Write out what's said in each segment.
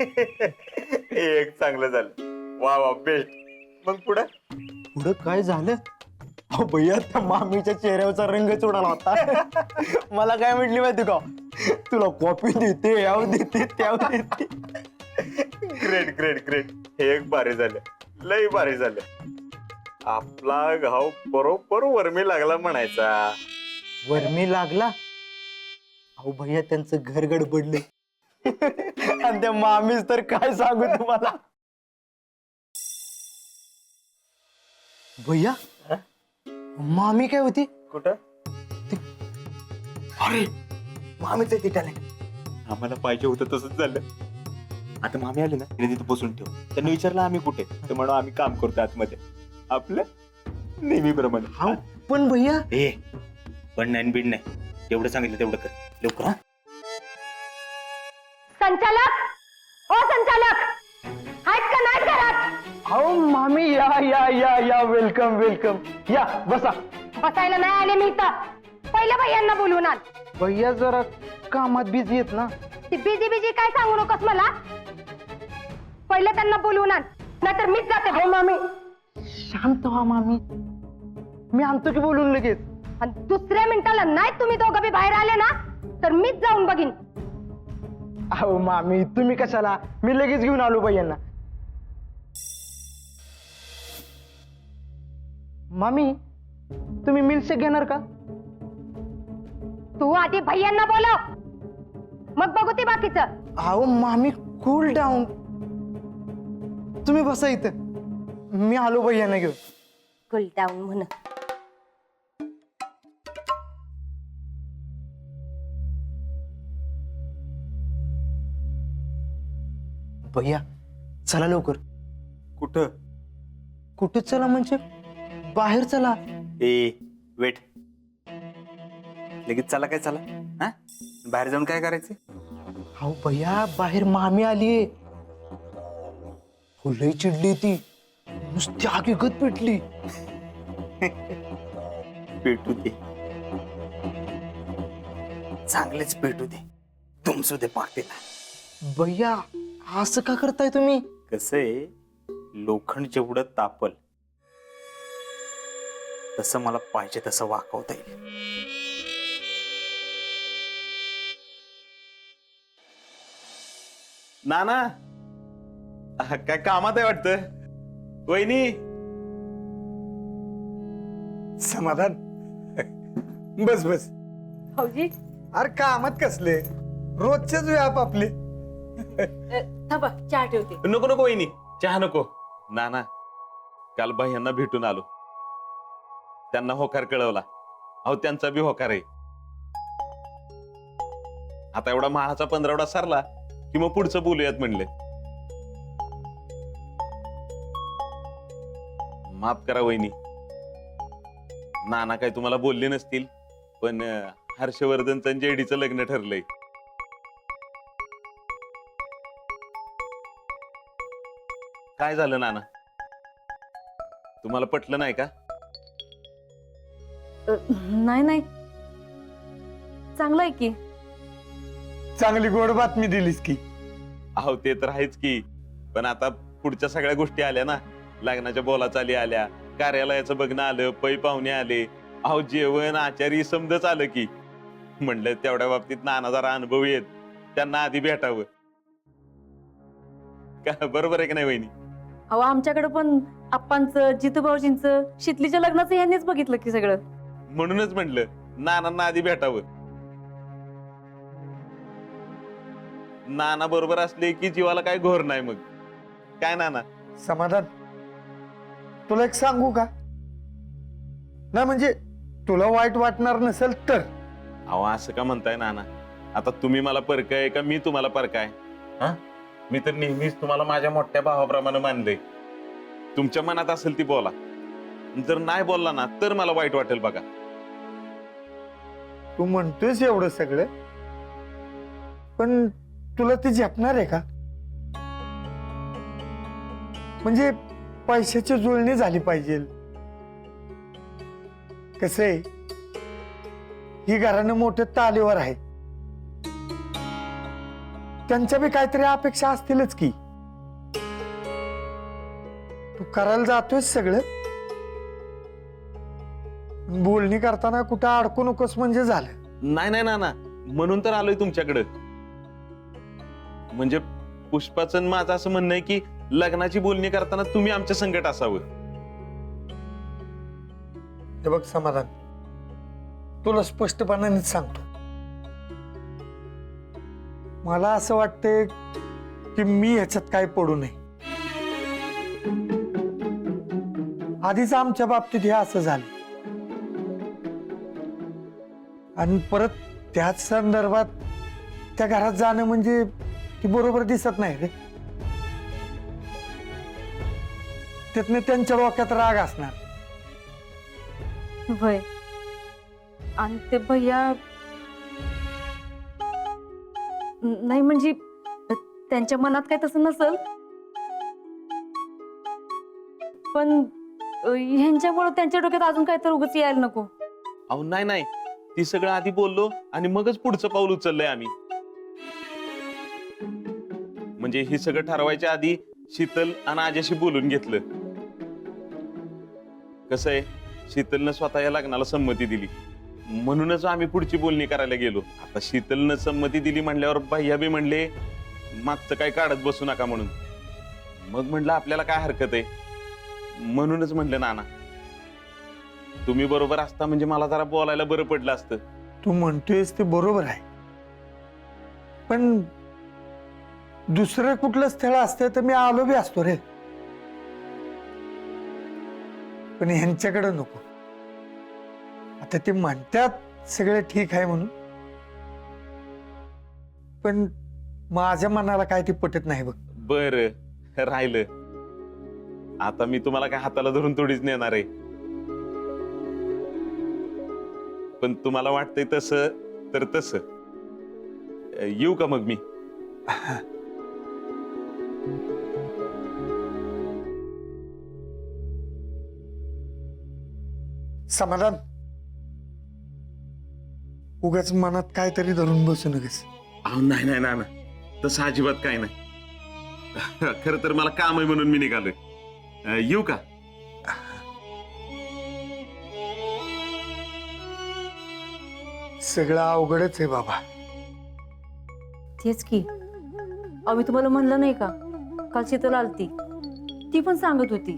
एक चांगलं झालं. वा वा बेस्ट. मग पुढे पुढं काय झालं? अहो भैया त्या मामीच्या चेहऱ्यावरचा रंगच उडाला होता. मला काय म्हटली माहिती का, तुला कॉपी देते, याव देते, त्याव देते. Great great great. हे एक भारी झालं, लय भारी झालं. आपला घाव बरोबर वर्मी लागला म्हणायचा. वर्मी लागला? अहो भैया त्यांचं घर गडबडले. आणि त्या मामीच तर काय सांगू तुम्हाला. भैया मामी काय होती? कुठं? अरे मामीच आहे ती टॅलेंट. आम्हाला पाहिजे होतं तसंच झालं. आता मामी आले ना, तिने तिथे बसून ठेव. त्यांनी विचारलं आम्ही कुठे, तर म्हणून आम्ही काम करतो आतमध्ये आपलं नेहमीप्रमाणे. हा पण भैया ए पण नाही बीड नाही, तेवढं सांगितलं तेवढं कर लवकर. हा संचालक, ओ संचालक, आहेत का नाही घरात? अहो मामी या या या या वेलकम वेलकम या बसा. बसायला नाही आले मी इथं. पहिल्या भैयांना बोलवून आण. भैया जरा कामात बिझी आहेत ना. ती बिजी बिजी काय सांगू नकोस मला. पहिलं त्यांना बोलवून आण, नाहीतर मीच जाते. हो मामी. शांत व्हा मामी, मी आणतो की बोलून लगेच. आणि दुसऱ्या मिनिटाला नाही तुम्ही दोघं बी बाहेर आले ना, तर मीच जाऊन बघीन. अहो मामी तुम्ही कशाला, मी लगेच घेऊन आलो भैयांना. मामी तुम्ही मिल्कशेक घेणार का? तू आधी भैयांना बोलव, मग बघू ते बाकीचं. अहो मामी कूल डाऊन, तुम्ही बसा इथं, मी आलो भैयांना घेऊन. कूल डाऊन म्हण. भैया चला लवकर. कुठं? कुठे चला म्हणजे बाहेर चला. ए वेट, लगेच चला काय चला? हा बाहेर जाऊन काय करायचं? अहो भैया बाहेर मामी आलीये. लई चिडली ती, नुसती आगीगत पेटली. पेटू दे, चांगलेच पेटू दे, तुमचं दे पातेला. भैया असं का करताय तुम्ही? कसं आहे, लोखंड जेवढं तापल तसं मला पाहिजे तसं वाकवता येईल. नाना काय कामात आहे वाटतं? वहिनी समाधान. बस बस. भाऊजी अरे कामात कसले, रोजचेच व्याप आपले. थांबा, चहा ठेवते. नको नको वहिनी, चहा नको. नाना काल बाह्यांना भेटून आलो, त्यांना होकार कळवला. अहो त्यांचा बी होकार आहे. आता एवढा माळाचा 15वडा सरला कि मग पुढचं बोलूयात म्हणले. माफ करा वहिनी, नाना काय तुम्हाला बोलले नसतील, पण हर्षवर्धनचं आणि जेडीचं लग्न ठरलंय. काय झालं नाना, तुम्हाला पटलं नाही का? नाही नाही, चांगलं आहे की. चांगली गोड बातमी दिलीस की. अहो ते तर आहेच की, पण आता पुढच्या सगळ्या गोष्टी आल्या ना. लग्नाच्या बोला चाली आल्या, कार्यालयाचं बघणं आलं, पै पाहुणे आले, अहो जेवण आचारी समजच आलं की. म्हणलं तेवढ्या बाबतीत नाना जरा अनुभव येत, त्यांना आधी भेटावं. का बरोबर आहे की नाही वहिनी? अहो आमच्याकडे पण आप्पांचं, जितूभाऊजींचं, शितलीच्या लग्नाचं ह्यांनीच बघितलं की सगळं. म्हणूनच म्हणलं नानांना आधी भेटावं. नाना बरोबर असले की जीवाला काय घोर नाही. मग काय नाना? समाधान, तुला एक सांगू का? ना म्हणजे तुला वाईट वाटणार नसेल तर. अहो असं का म्हणताय नाना? आता तुम्ही मला परकाय का मी तुम्हाला परकाय? हा, मी तर नेहमीच तुम्हाला माझ्या मोठ्या भावाप्रमाणे मानलंय. तुमच्या मनात असेल ती बोला, जर नाही बोलला ना तर मला वाईट वाटेल बघा. तू म्हणतोयस एवढं सगळं, पण तुला ती झेपणार आहे का? म्हणजे पैशाची जुळणी झाली पाहिजे. कसं आहे, ही घरानं मोठं तालीवर आहे. त्यांच्या बी काहीतरी अपेक्षा असतीलच की. तू करायला जातोय सगळं, बोलणी करताना कुठं अडकू नकोस म्हणजे झालं. नाही नाही नाना, म्हणून तर आलोय तुमच्याकडं. म्हणजे पुष्पाचं आणि माझं असं म्हणणं आहे की लग्नाची बोलणी करताना तुम्ही आमच्या संकट असावं. हे बघ समाधान, तुला स्पष्टपणानेच सांगतो, मला असं वाटतंय की मी ह्याच्यात काय पडू नये. आधीच आमच्या बाबतीत हे असं झालं आणि परत त्याच संदर्भात त्या घरात जाणं म्हणजे ती बरोबर दिसत नाही रे. त्यातनं त्यांच्या डोक्यात राग असणार. भय आणि ते भैया नाही म्हणजे त्यांच्या मनात काय तसं नसल, पण ह्यांच्यामुळे त्यांच्या डोक्यात अजून काय तर उगाच यायला नको. अहो नाही नाही, ती सगळं आधी बोललो आणि मगच पुढचं पाऊल उचललंय आम्ही. म्हणजे हे सगळं ठरवायच्या आधी शीतल आणि आजाशी बोलून घेतलं. कसं आहे, शीतलनं स्वतः या लग्नाला संमती दिली म्हणूनच आम्ही पुढची बोलणी करायला गेलो. आता शीतलनं संमती दिली म्हणल्यावर भैया बी म्हणले मागचं काय काढत बसू नका म्हणून. मग म्हणलं आपल्याला काय हरकत आहे, म्हणूनच म्हणलं नाना तुम्ही बरोबर असता म्हणजे मला जरा बोलायला बरं पडलं असतं. तू म्हणतोयस ते बरोबर आहे, पण दुसरं कुठलं स्थळ असतं तर मी आलो बी असतो रे, पण ह्यांच्याकडे नको. आता ते म्हणतात सगळे ठीक आहे म्हणून, पण माझ्या मनाला काय ते पटत नाही बघ. बरं राहिलं, आता मी तुम्हाला काय हाताला धरून थोडीच नेणार आहे. पण तुम्हाला वाटतंय तसं तर तसं. येऊ का मग मी? समाधान, उगाच मनात काहीतरी धरून बसू नकोस. अहो नाही नाही नाना, तसं अजिबात काय नाही. खर तर मला काम आहे म्हणून मी निघालोय. येऊ का? सगळं अवघडच आहे बाबा. तेच की मी तुम्हाला म्हणलं नाही का, काल शीतल आलती, ती पण सांगत होती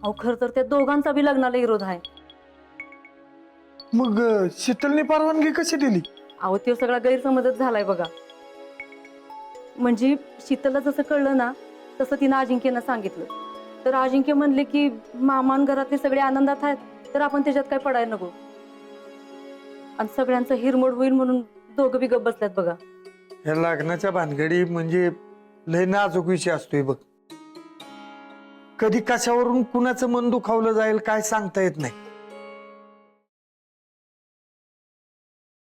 अहो खर तर त्या दोघांचा बी लग्नाला विरोध आहे. मग शीतलने परवानगी कशी दिली? अहो ते सगळा गैरसमजच झालाय बघा. म्हणजे शीतलला जसं कळलं ना तसं तिनं अजिंक्यनं सांगितलं, तर अजिंक्य म्हणले की मामान घरातले सगळे आनंदात आहेत, तर आपण त्याच्यात काय पडायला नको. आणि सगळ्यांचं हिरमोड होईल म्हणून दोघं बी गप्प बसल्यात बघा. या लग्नाच्या भानगडी म्हणजे लय नाजूक विषय असतोय बघ. कधी कशावरून कुणाचं मन दुखावलं जाईल काय सांगता येत नाही.